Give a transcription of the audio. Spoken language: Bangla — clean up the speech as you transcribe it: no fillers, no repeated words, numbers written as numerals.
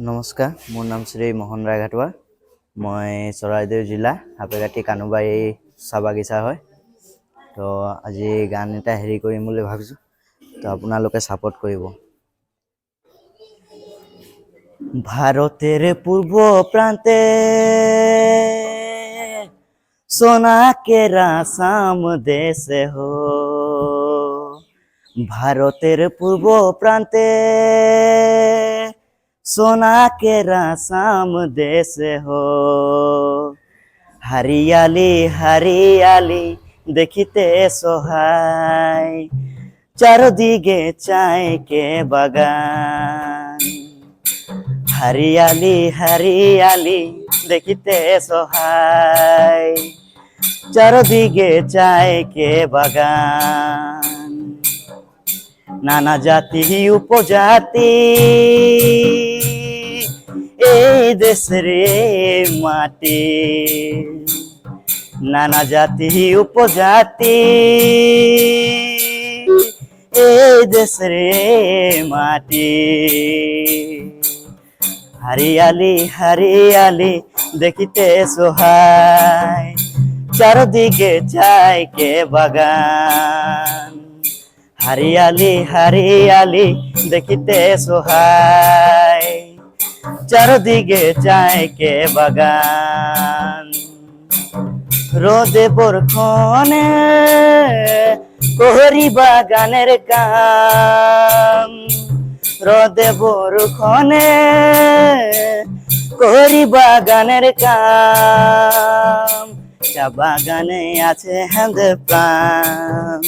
নমস্কাৰ, মোৰ নাম শ্ৰী মোহন ৰায়ঘাটুৱা। মই চৰাইদেউ জিলা হাপেগাটি কানুবাৰী চাহ বাগিচা হয়। তো আজি গান এটা কৰিম বুলি ভাবিছোঁ, তো আপোনালোকে ছাপোৰ্ট কৰিব। ভারতের পূর্ব প্রান্তে সোনা কেরা সাম দেশে হো, ভারতের পূর্ব প্রান্তে सोना के रासाम देश हो। हरियाली हरियाली देखते सोहाय, चारदिके चाय के बागान। हरियाली हरियाली देखते सोहाय, चारदिके चाय के बागान। नाना जाति उपजाति এই দেশের মাটি, নানা জাতি উপজাতি এই দেশের মাটি। হরিয়ালি হরিয়ালি দেখিতে সোহায়, চারদিকে চায় কে বাগান। हरियाली हरियाली देखते सोहाय, चारदिके चाय के बागान। रोदे बरखने कोहरी बागानेर काम, रोदे बरखने कोहरी बागानेर काम। चा बागाने आछे हेंदे प्राण।